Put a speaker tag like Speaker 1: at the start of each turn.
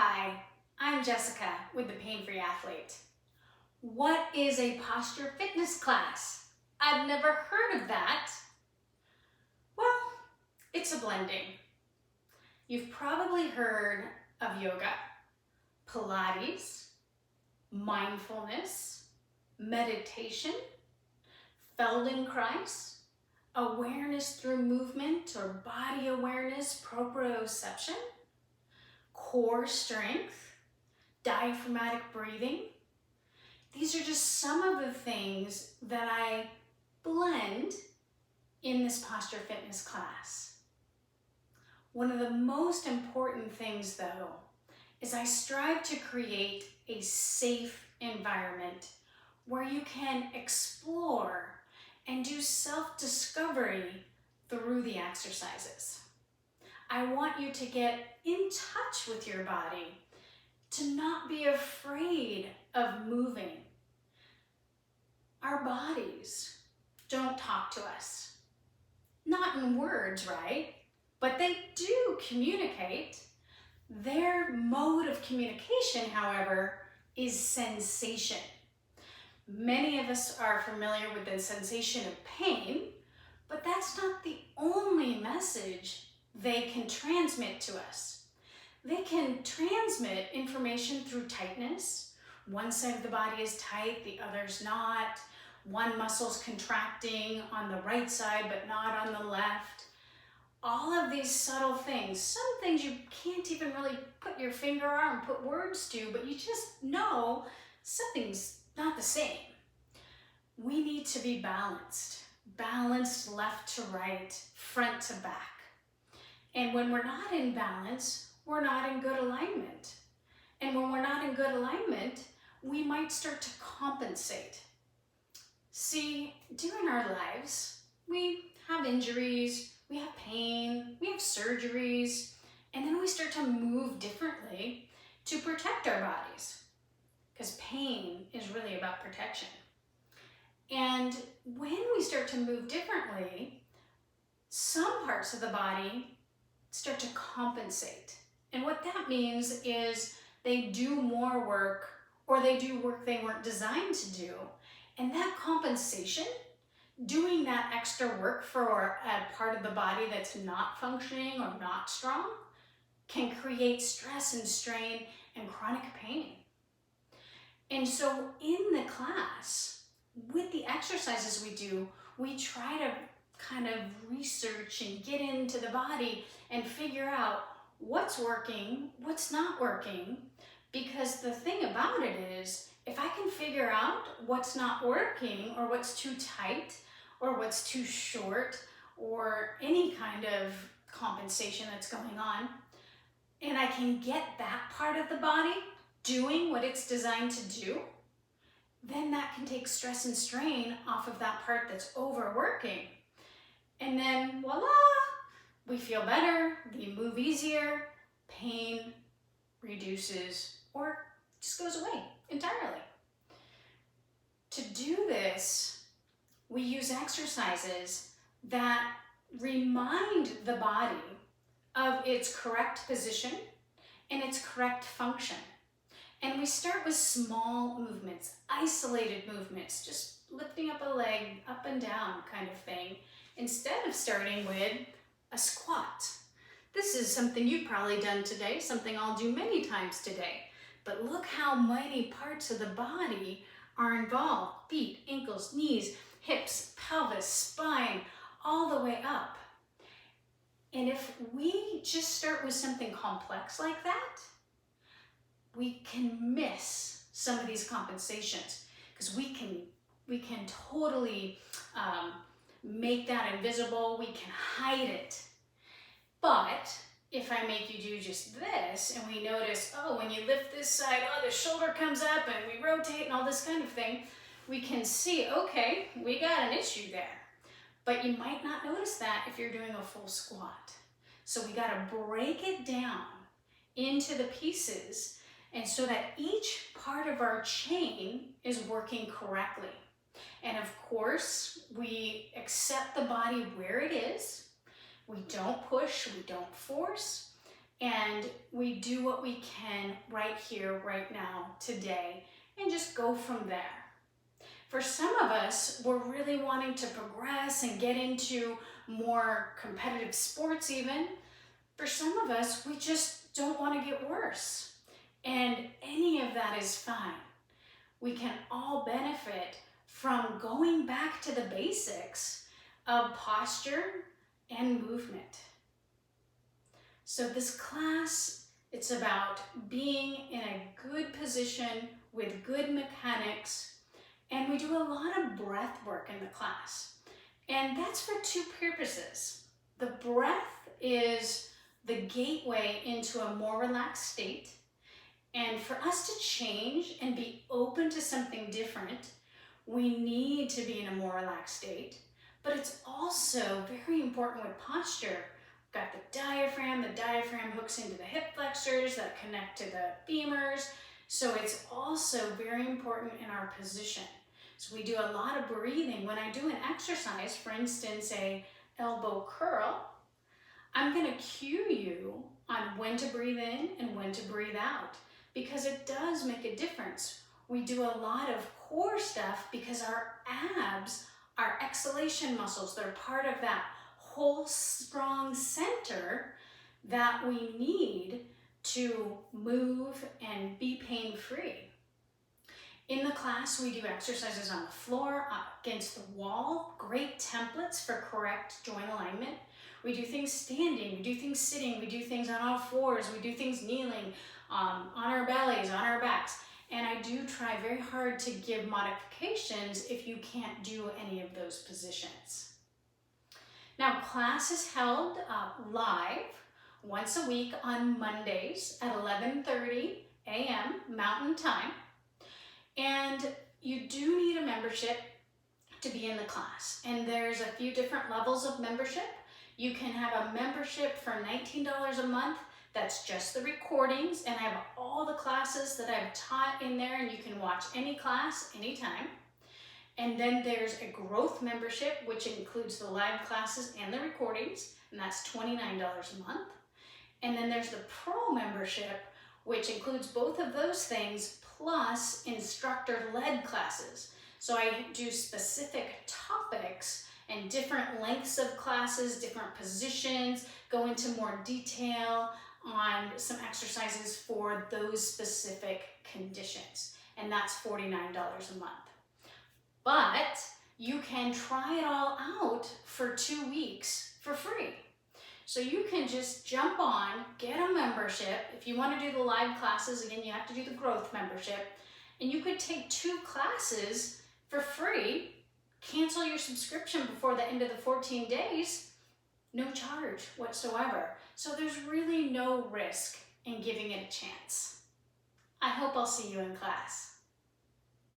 Speaker 1: Hi, I'm Jessica with the Pain-Free Athlete. What is a posture fitness class? I've never heard of that. Well, it's a blending. You've probably heard of yoga, Pilates, mindfulness, meditation, Feldenkrais, awareness through movement or body awareness, proprioception, core strength, diaphragmatic breathing. These are just some of the things that I blend in this posture fitness class. One of the most important things, though, is I strive to create a safe environment where you can explore and do self-discovery through the exercises. I want you to get in touch with your body, to not be afraid of moving. Our bodies don't talk to us. Not in words, right? But they do communicate. Their mode of communication, however, is sensation. Many of us are familiar with the sensation of pain, but that's not the only message they can transmit to us. They can transmit information through tightness. One side of the body is tight, the other's not. One muscle's contracting on the right side, but not on the left. All of these subtle things, some things you can't even really put your finger on and put words to, but you just know something's not the same. We need to be balanced left to right, front to back. And when we're not in balance, we're not in good alignment. And when we're not in good alignment, we might start to compensate. See, during our lives, we have injuries, we have pain, we have surgeries, and then we start to move differently to protect our bodies. Because pain is really about protection. And when we start to move differently, some parts of the body start to compensate. And what that means is they do more work, or they do work they weren't designed to do. And that compensation, doing that extra work for a part of the body that's not functioning or not strong, can create stress and strain and chronic pain. And so in the class, with the exercises we do, we try to kind of research and get into the body and figure out what's working, what's not working, because the thing about it is, if I can figure out what's not working or what's too tight or what's too short or any kind of compensation that's going on, and I can get that part of the body doing what it's designed to do, then that can take stress and strain off of that part that's overworking. And then voila, we feel better, we move easier, pain reduces or just goes away entirely. To do this, we use exercises that remind the body of its correct position and its correct function. And we start with small movements, isolated movements, just lifting up a leg, up and down kind of thing, instead of starting with a squat. This is something you've probably done today, something I'll do many times today. But look how many parts of the body are involved. Feet, ankles, knees, hips, pelvis, spine, all the way up. And if we just start with something complex like that, we can miss some of these compensations because we can totally make that invisible. We can hide it. But if I make you do just this and we notice, oh, when you lift this side, oh, the shoulder comes up and we rotate and all this kind of thing, we can see, okay, we got an issue there. But you might not notice that if you're doing a full squat. So we got to break it down into the pieces, and so that each part of our chain is working correctly. And of course, we accept the body where it is. We don't push, we don't force. and we do what we can right here, right now, today, and just go from there. For some of us, we're really wanting to progress and get into more competitive sports even. For some of us, we just don't want to get worse. And any of that is fine. We can all benefit from going back to the basics of posture and movement. So this class, it's about being in a good position with good mechanics, and we do a lot of breath work in the class. And that's for two purposes. The breath is the gateway into a more relaxed state. And for us to change and be open to something different, we need to be in a more relaxed state. But it's also very important with posture. We've got the diaphragm hooks into the hip flexors that connect to the femurs. So it's also very important in our position. So we do a lot of breathing. When I do an exercise, for instance, a elbow curl, I'm going to cue you on when to breathe in and when to breathe out, because it does make a difference. We do a lot of core stuff because our abs are exhalation muscles. They're part of that whole strong center that we need to move and be pain-free. In the class, we do exercises on the floor, against the wall, great templates for correct joint alignment. We do things standing, we do things sitting, we do things on all fours, we do things kneeling, on our bellies, on our backs. And I do try very hard to give modifications if you can't do any of those positions. Now, class is held live once a week on Mondays at 11:30 a.m. Mountain Time. And you do need a membership to be in the class. And there's a few different levels of membership. You can have a membership for $19 a month. That's just the recordings, and I have all the classes that I've taught in there, and you can watch any class anytime. And then there's a growth membership, which includes the live classes and the recordings, and that's $29 a month. And then there's the pro membership, which includes both of those things, plus instructor-led classes. So I do specific topics and different lengths of classes, different positions, go into more detail on some exercises for those specific conditions. And that's $49 a month. But you can try it all out for 2 weeks for free. So you can just jump on, get a membership. If you want to do the live classes, again, you have to do the growth membership. And you could take 2 classes for free, cancel your subscription before the end of the 14 days, no charge whatsoever. So there's really no risk in giving it a chance. I hope I'll see you in class.